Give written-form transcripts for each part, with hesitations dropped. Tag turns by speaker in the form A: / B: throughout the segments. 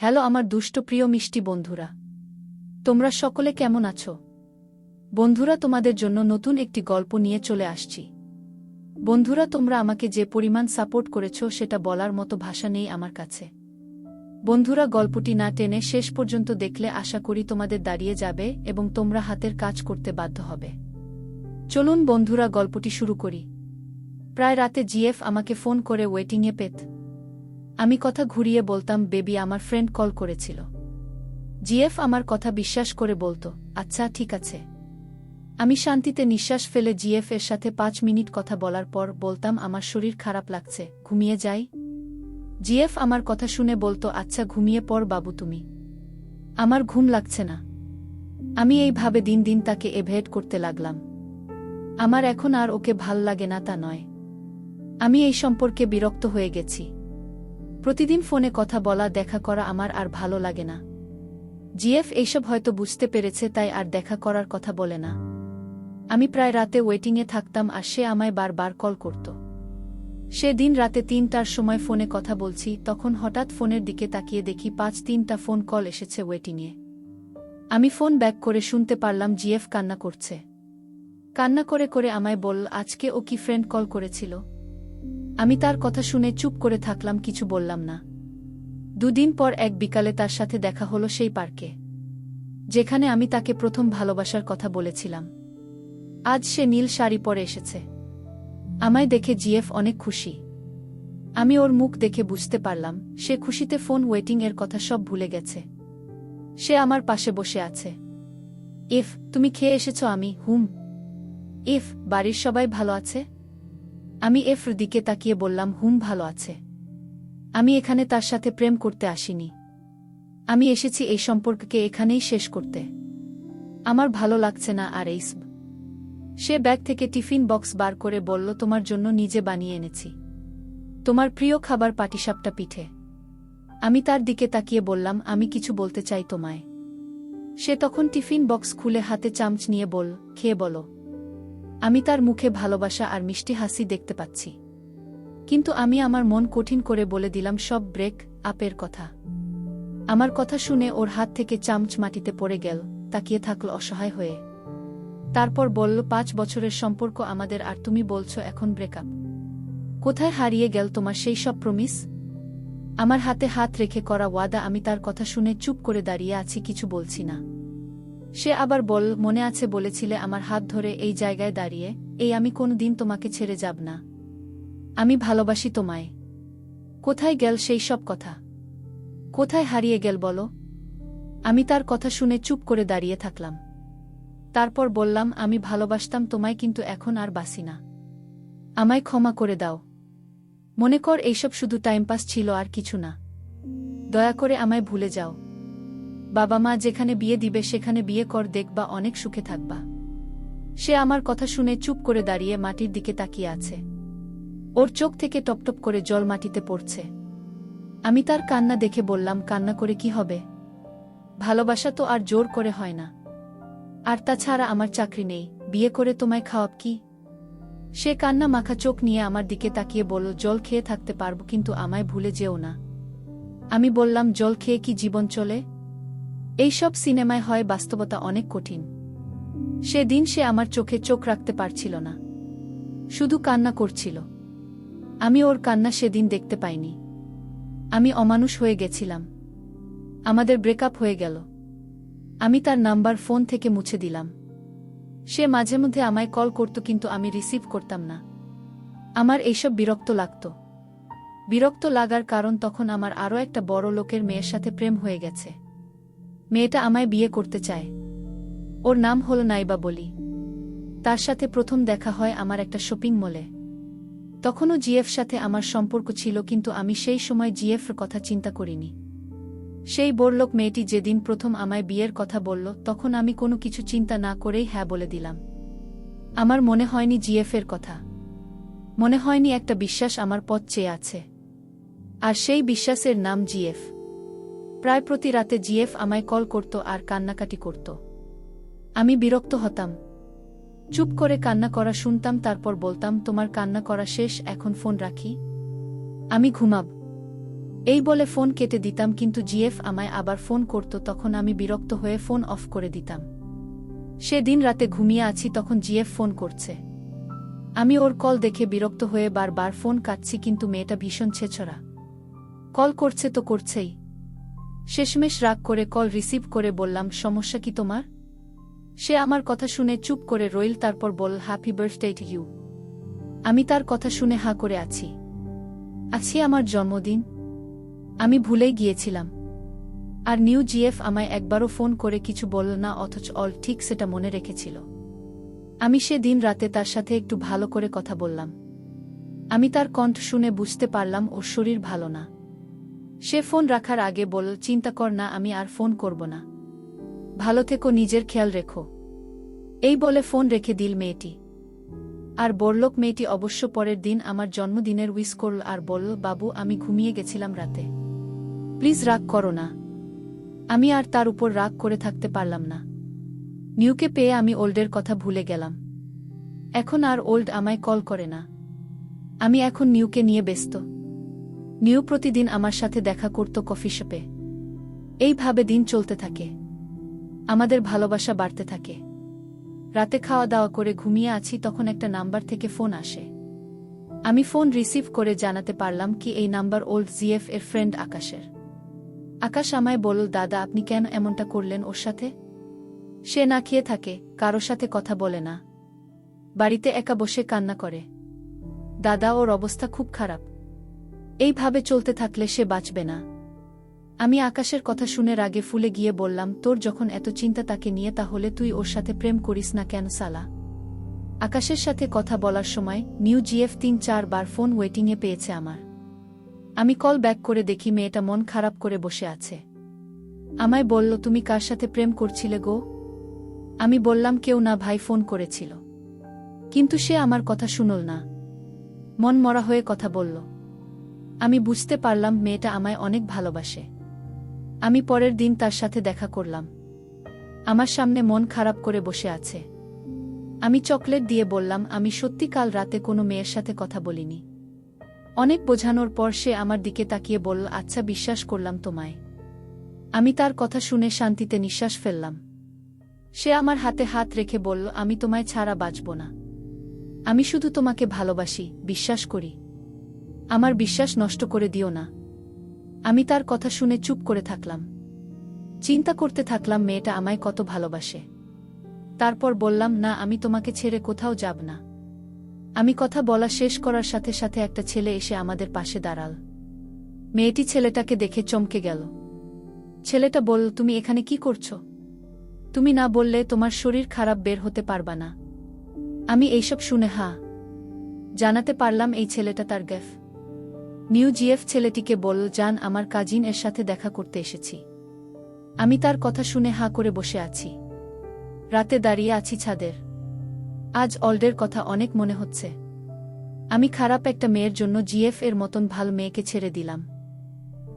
A: Hello আমার দুষ্ট প্রিয় মিষ্টি বন্ধুরা, তোমরা সকলে কেমন আছো? বন্ধুরা, তোমাদের জন্য নতুন একটি গল্প নিয়ে চলে আসছি। বন্ধুরা, তোমরা আমাকে যে পরিমাণ সাপোর্ট করেছো সেটা বলার মতো ভাষা নেই আমার কাছে। বন্ধুরা, গল্পটি না টেনে শেষ পর্যন্ত দেখলে আশা করি তোমাদের দাঁড়িয়ে যাবে এবং তোমরা হাতের কাজ করতে বাধ্য হবে। চলুন বন্ধুরা, গল্পটি শুরু করি। প্রায় রাতে জিএফ আমাকে ফোন করে ওয়েটিংয়ে পেত। আমি কথা ঘুরিয়ে বলতাম, বেবি, আমার ফ্রেন্ড কল করেছিল। জিএফ আমার কথা বিশ্বাস করে বলতো, আচ্ছা ঠিক আছে। আমি শান্তিতে নিঃশ্বাস ফেলে জিএফ এর সাথে 5 মিনিট কথা বলার পর বলতাম, আমার শরীর খারাপ লাগছে, ঘুমিয়ে যাই। জিএফ আমার কথা শুনে বলতো, আচ্ছা ঘুমিয়ে পড় বাবু তুমি। আমার ঘুম লাগছে না। আমি এইভাবে দিন দিন তাকে এভয়েড করতে লাগলাম। আমার এখন আর ওকে ভাল লাগে না তা নয়, আমি এই সম্পর্কে বিরক্ত হয়ে গেছি। প্রতিদিন ফোনে কথা বলা, দেখা করা আমার আর ভালো লাগে না। জিএফ এইসব হয়তো বুঝতে পেরেছে, তাই আর দেখা করার কথা বলে না। আমি প্রায় রাতে ওয়েটিংয়ে থাকতাম আর সে আমায় বারবার কল করত। সেদিন রাতে 3টার সময় ফোনে কথা বলছি, তখন হঠাৎ ফোনের দিকে তাকিয়ে দেখি 5-3টা ফোন কল এসেছে ওয়েটিংয়ে। আমি ফোন ব্যাক করে শুনতে পারলাম জিএফ কান্না করছে। কান্না করে করে আমায় বলল, আজকে ও কি ফ্রেন্ড কল করেছিল। আমি তার কথা শুনে চুপ করে থাকলাম, কিছু বললাম না। 2 দিন পর এক বিকালে তার সাথে দেখা হলো সেই পার্কে, যেখানে আমি তাকে প্রথম ভালোবাসার কথা বলেছিলাম। আজ সে নীল শাড়ি পরে এসেছে। আমায় দেখে জিএফ অনেক খুশি। আমি ওর মুখ দেখে বুঝতে পারলাম সে খুশিতে ফোন ওয়েটিং এর কথা সব ভুলে গেছে। সে আমার পাশে বসে আছে। ইফ, তুমি খেয়ে এসেছো? আমি, হুম। ইফ, বাড়ির সবাই ভালো আছে? আমি এফর দিকে তাকিয়ে বললাম, হুম, ভালো আছে। আমি এখানে তার সাথে প্রেম করতে আসিনি। আমি এসেছি এই সম্পর্ককে এখানেই শেষ করতে। আমার ভালো লাগছে না আর এইসব। সে ব্যাগ থেকে টিফিন বক্স বার করে বলল, তোমার জন্য নিজে বানিয়ে এনেছি। তোমার প্রিয় খাবার পাটিসাপটা পিঠে। আমি তার দিকে তাকিয়ে বললাম, আমি কিছু বলতে চাই তোমায়। সে তখন টিফিন বক্স খুলে হাতে চামচ নিয়ে বলল, খেয়ে বলো। আমি তার মুখে ভালোবাসা আর মিষ্টি হাসি দেখতে পাচ্ছি, কিন্তু আমি আমার মন কঠিন করে বলে দিলাম সব ব্রেক আপের কথা। আমার কথা শুনে ওর হাত থেকে চামচ মাটিতে পড়ে গেল, তাকিয়ে থাকল অসহায় হয়ে। তারপর বলল, 5 বছরের সম্পর্ক আমাদের আর তুমি বলছো এখন ব্রেকআপ। কোথায় হারিয়ে গেল তোমার সেই সব প্রমিস? আমার হাতে হাত রেখে করা ওয়াদা। আমি তার কথা শুনে চুপ করে দাঁড়িয়ে আছি, কিছু বলছি না। সে আবার বলল, মনে আছে বলেছিলে আমার হাত ধরে এই জায়গায় দাঁড়িয়ে, আমি কোনোদিন তোমাকে ছেড়ে যাব না। আমি ভালোবাসি তোমায়। কোথায় গেল সেই সব কথা? কোথায় হারিয়ে গেল বলো? আমি তার কথা শুনে চুপ করে দাঁড়িয়ে থাকলাম। তারপর বললাম, আমি ভালোবাসতাম তোমায়, কিন্তু এখন আর বাসি না। আমায় ক্ষমা করে দাও। মনে কর এইসব শুধু টাইমপাস ছিল আর কিছু না। দয়া করে আমায় ভুলে যাও। বাবা মা যেখানে বিয়ে দিবে সেখানে বিয়ে কর, দেখবা অনেক সুখে থাকবা। সে আমার কথা শুনে চুপ করে দাঁড়িয়ে মাটির দিকে তাকিয়ে আছে। ওর চোখ থেকে টপটপ করে জল মাটিতে পড়ছে। আমি তার কান্না দেখে বললাম, কান্না করে কি হবে? ভালোবাসা তো আর জোর করে হয় না। আর তাছাড়া আমার চাকরি নেই, বিয়ে করে তোমায় খাওয়াব কি? সে কান্না মাখা চোখ নিয়ে আমার দিকে তাকিয়ে বলল, জল খেয়ে থাকতে পারব, কিন্তু আমায় ভুলে যেও না। আমি বললাম, জল খেয়ে কি জীবন চলে? এইসব সিনেমায় হয়, বাস্তবতা অনেক কঠিন। সেদিন সে আমার চোখে চোখ রাখতে পারছিল না, শুধু কান্না করছিল। আমি ওর কান্না সেদিন দেখতে পাইনি। আমি অমানুষ হয়ে গেছিলাম। আমাদের ব্রেকআপ হয়ে গেল। আমি তার নাম্বার ফোন থেকে মুছে দিলাম। সে মাঝে মধ্যে আমায় কল করত, কিন্তু আমি রিসিভ করতাম না। আমার এইসব বিরক্ত লাগত। বিরক্ত লাগার কারণ, তখন আমার আরও একটা বড় লোকের মেয়ের সাথে প্রেম হয়ে গেছে। মেয়েটা আমায় বিয়ে করতে চায়। ওর নাম হল নাইবা বলি। তার সাথে প্রথম দেখা হয় আমার একটা শপিং মলে। তখনও জিএফ সাথে আমার সম্পর্ক ছিল, কিন্তু আমি সেই সময় জিএফের কথা চিন্তা করিনি। সেই বড়লোক মেয়েটি যেদিন প্রথম আমায় বিয়ের কথা বলল, তখন আমি কোনো কিছু চিন্তা না করেই হ্যাঁ বলে দিলাম। আমার মনে হয়নি জিএফের কথা। মনে হয়নি একটা বিশ্বাস আমার পথ চেয়ে আছে। আর সেই বিশ্বাসের নাম জিএফ। প্রায় প্রতি রাতে জিএফ আমায় কল করত আর কান্নাকাটি করত। আমি বিরক্ত হতাম। চুপ করে কান্না করা শুনতাম, তারপর বলতাম, তোমার কান্না করা শেষ, এখন ফোন রাখি, আমি ঘুমাব। এই বলে ফোন কেটে দিতাম, কিন্তু জিএফ আমায় আবার ফোন করত, তখন আমি বিরক্ত হয়ে ফোন অফ করে দিতাম। সেদিন রাতে ঘুমিয়ে আছি, তখন জিএফ ফোন করছে। আমি ওর কল দেখে বিরক্ত হয়ে বারবার ফোন কাটছি, কিন্তু মেয়েটা ভীষণ ছেছড়া। কল করছে তো করছেই। শেষমেশ রাগ করে কল রিসিভ করে বললাম, সমস্যা কি তোমার? সে আমার কথা শুনে চুপ করে রইল, তারপর বলল, হ্যাপি বার্থডে টু ইউ। আমি তার কথা শুনে হাঁ করে আছি। আছি আমার জন্মদিন? আমি ভুলেই গিয়েছিলাম। আর নিউ জিএফ আমায় একবারও ফোন করে কিছু বলল না, অথচ অল ঠিক সেটা মনে রেখেছিল। আমি সেদিন রাতে তার সাথে একটু ভালো করে কথা বললাম। আমি তার কণ্ঠ শুনে বুঝতে পারলাম ওর শরীর ভালো না। সে ফোন রাখার আগে বলল, চিন্তা কর না, আমি আর ফোন করব না। ভালো থেকো, নিজের খেয়াল রেখো। এই বলে ফোন রেখে দিল মেয়েটি। আর বড়লোক মেয়েটি অবশ্য পরের দিন আমার জন্মদিনের উইশ করল আর বলল, বাবু, আমি ঘুমিয়ে গেছিলাম রাতে, প্লিজ রাগ করো না। আমি আর তার উপর রাগ করে থাকতে পারলাম না। নিউকে পেয়ে আমি ওল্ডের কথা ভুলে গেলাম। এখন আর ওল্ড আমায় কল করে না। আমি এখন নিউকে নিয়ে ব্যস্ত। নিউ প্রতিদিন আমার সাথে দেখা করত কফি শপে। এইভাবে দিন চলতে থাকে। আমাদের ভালোবাসা বাড়তে থাকে। রাতে খাওয়া দাওয়া করে ঘুমিয়ে আছি, তখন একটা নাম্বার থেকে ফোন আসে। আমি ফোন রিসিভ করে জানাতে পারলাম কি এই নাম্বার ওল্ড জিএফ এর ফ্রেন্ড আকাশের। আকাশ আমায় বলল, দাদা, আপনি কেন এমনটা করলেন ওর সাথে? সে না খেয়ে থাকে, কারো সাথে কথা বলে না, বাড়িতে একা বসে কান্না করে। দাদা, ওর অবস্থা খুব খারাপ। এইভাবে চলতে থাকলে সে বাঁচবে না। আমি আকাশের কথা শুনে রাগে ফুলে গিয়ে বললাম, তোর যখন এত চিন্তা তাকে নিয়ে, তাহলে তুই ওর সাথে প্রেম করিস না কেন সালা? আকাশের সাথে কথা বলার সময় নিউ জিএফ 3-4 বার ফোন ওয়েটিংয়ে পেয়েছে আমার। আমি কল ব্যাক করে দেখি মেয়েটা মন খারাপ করে বসে আছে। আমায় বলল, তুমি কার সাথে প্রেম করছিলে গো? আমি বললাম, কেউ না ভাই, ফোন করেছিল। কিন্তু সে আমার কথা শুনল না, মন মরা হয়ে কথা বলল। আমি বুঝতে পারলাম মেয়েটা আমায় অনেক ভালোবাসে। আমি পরের দিন তার সাথে দেখা করলাম। আমার সামনে মন খারাপ করে বসে আছে। আমি চকলেট দিয়ে বললাম, আমি সত্যি কাল রাতে কোনো মেয়ের সাথে কথা বলিনি। অনেক বোঝানোর পর সে আমার দিকে তাকিয়ে বলল, আচ্ছা, বিশ্বাস করলাম তোমায়। আমি তার কথা শুনে শান্তিতে নিঃশ্বাস ফেললাম। সে আমার হাতে হাত রেখে বলল, আমি তোমায় ছাড়া বাঁচব না। আমি শুধু তোমাকে ভালোবাসি, বিশ্বাস করি। আমার বিশ্বাস নষ্ট করে দিও না। আমি তার কথা শুনে চুপ করে থাকলাম। চিন্তা করতে থাকলাম মেয়েটা আমায় কত ভালোবাসে। তারপর বললাম, না, আমি তোমাকে ছেড়ে কোথাও যাব না। আমি কথা বলা শেষ করার সাথে সাথে একটা ছেলে এসে আমাদের পাশে দাঁড়াল। মেয়েটি ছেলেটাকে দেখে চমকে গেল। ছেলেটা বলল, তুমি এখানে কি করছো? তুমি না বললে তোমার শরীর খারাপ, বের হতে পারবা না। আমি এইসব শুনে জানাতে পারলাম এই ছেলেটা তার গেফ। নিউ জিএফ ছেলেটিকে বলল, জান, আমার কাজিন এর সাথে দেখা করতে এসেছি। আমি তার কথা শুনে করে বসে আছি। রাতে দাঁড়িয়ে আছি ছাদের। আজ অলডের কথা অনেক মনে হচ্ছে। আমি খারাপ একটা মেয়ের জন্য জিএফ এর মতন ভালো মেয়েকে ছেড়ে দিলাম।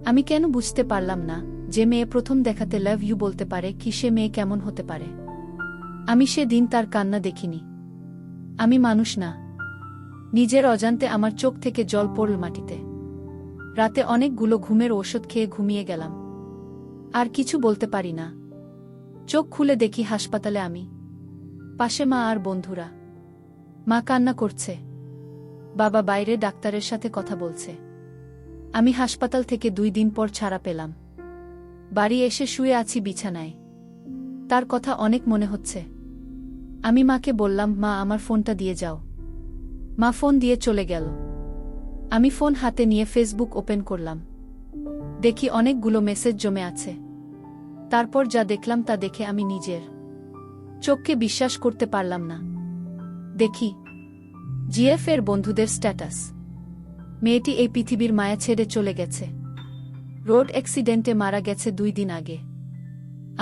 A: আমি কেন বুঝতে পারলাম না যে মেয়ে প্রথম দেখাতে লাভ ইউ বলতে পারে, কি সে মেয়ে কেমন হতে পারে। আমি সেদিন তার কান্না দেখিনি। আমি মানুষ না। নিজের অজান্তে আমার চোখ থেকে জল পড়ল মাটিতে। রাতে অনেকগুলো ঘুমের ওষুধ খেয়ে ঘুমিয়ে গেলাম। আর কিছু বলতে পারি না। চোখ খুলে দেখি হাসপাতালে আমি, পাশে মা আর বন্ধুরা। মা কান্না করছে, বাবা বাইরে ডাক্তারের সাথে কথা বলছে। আমি হাসপাতাল থেকে 2 দিন পর ছাড়া পেলাম। বাড়ি এসে শুয়ে আছি বিছানায়। তার কথা অনেক মনে হচ্ছে। আমি মাকে বললাম, মা, আমার ফোনটা দিয়ে যাও। মা ফোন দিয়ে চলে গেল। আমি ফোন হাতে নিয়ে ফেসবুক ওপেন করলাম। দেখি অনেকগুলো মেসেজ জমে আছে। তারপর যা দেখলাম তা দেখে আমি নিজের চোখকে বিশ্বাস করতে পারলাম না। দেখি জিএফ এর বন্ধুদের স্ট্যাটাস। মেয়েটি এই পৃথিবীর মায়া ছেড়ে চলে গেছে। রোড অ্যাক্সিডেন্টে মারা গেছে 2 দিন আগে।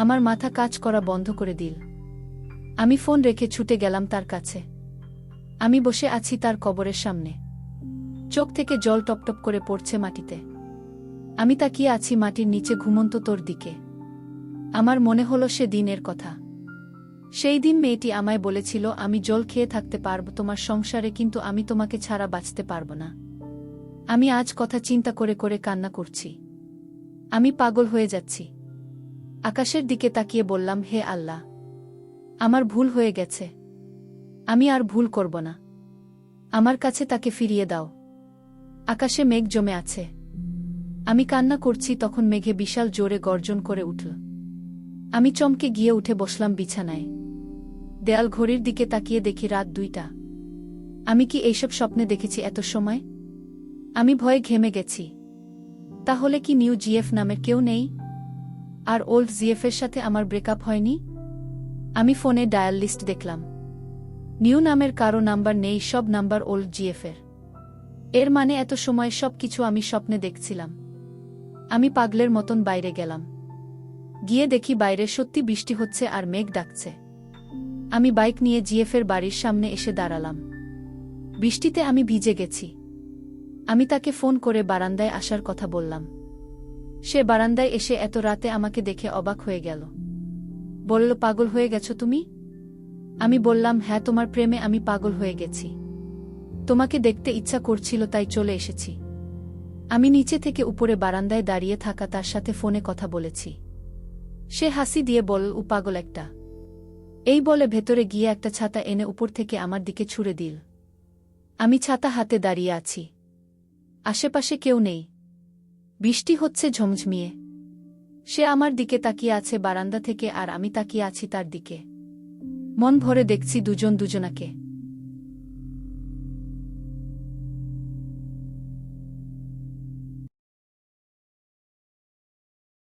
A: আমার মাথা কাজ করা বন্ধ করে দিল। আমি ফোন রেখে ছুটে গেলাম তার কাছে। আমি বসে আছি তার কবরের সামনে। চোখ থেকে জল টপটপ করে পড়ছে মাটিতে। আমি তাকিয়ে আছি মাটির নিচে ঘুমন্ত তোর দিকে। আমার মনে হলো সে দিনের কথা। সেই দিন মেয়েটি আমায় বলেছিল, আমি জল খেয়ে থাকতে পারব তোমার সংসারে, কিন্তু আমি তোমাকে ছাড়া বাঁচতে পারব না। আমি আজ কথা চিন্তা করে করে কান্না করছি। আমি পাগল হয়ে যাচ্ছি। আকাশের দিকে তাকিয়ে বললাম, হে আল্লাহ, আমার ভুল হয়ে গেছে। আমি আর ভুল করব না। আমার কাছে তাকে ফিরিয়ে দাও। আকাশে মেঘ জমে আছে। আমি কান্না করছি, তখন মেঘে বিশাল জোরে গর্জন করে উঠল। আমি চমকে গিয়ে উঠে বসলাম বিছানায়। দেয়াল ঘড়ির দিকে তাকিয়ে দেখি রাত 2টা। আমি কি এইসব স্বপ্নে দেখেছি এত সময়? আমি ভয়ে ঘেমে গেছি। তাহলে কি নিউ জিএফ নামের কেউ নেই? আর ওল্ড জিএফের সাথে আমার ব্রেকআপ হয়নি? আমি ফোনে ডায়াল লিস্ট দেখলাম। নিউ নামের কারো নাম্বার নেই, সব নাম্বার ওল্ড জিএফের। এর মানে এত সময় সব কিছু আমি স্বপ্নে দেখছিলাম। আমি পাগলের মতন বাইরে গেলাম। গিয়ে দেখি বাইরে সত্যি বৃষ্টি হচ্ছে আর মেঘ ডাকছে। আমি বাইক নিয়ে জিএফের বাড়ির সামনে এসে দাঁড়ালাম। বৃষ্টিতে আমি ভিজে গেছি। আমি তাকে ফোন করে বারান্দায় আসার কথা বললাম। সে বারান্দায় এসে এত রাতে আমাকে দেখে অবাক হয়ে গেল। বলল, পাগল হয়ে গেছো তুমি? আমি বললাম, হ্যাঁ, তোমার প্রেমে আমি পাগল হয়ে গেছি। তোমাকে দেখতে ইচ্ছা করছিল তাই চলে এসেছি। আমি নিচে থেকে উপরে বারান্দায় দাঁড়িয়ে থাকা তার সাথে ফোনে কথা বলেছি। সে হাসি দিয়ে বলল, ও পাগল একটা। এই বলে ভেতরে গিয়ে একটা ছাতা এনে উপর থেকে আমার দিকে ছুঁড়ে দিল। আমি ছাতা হাতে দাঁড়িয়ে আছি। আশেপাশে কেউ নেই। বৃষ্টি হচ্ছে ঝমঝমিয়ে। সে আমার দিকে তাকিয়ে আছে বারান্দা থেকে, আর আমি তাকিয়ে আছি তার দিকে। মন ভরে দেখছি দুজন দুজনাকে।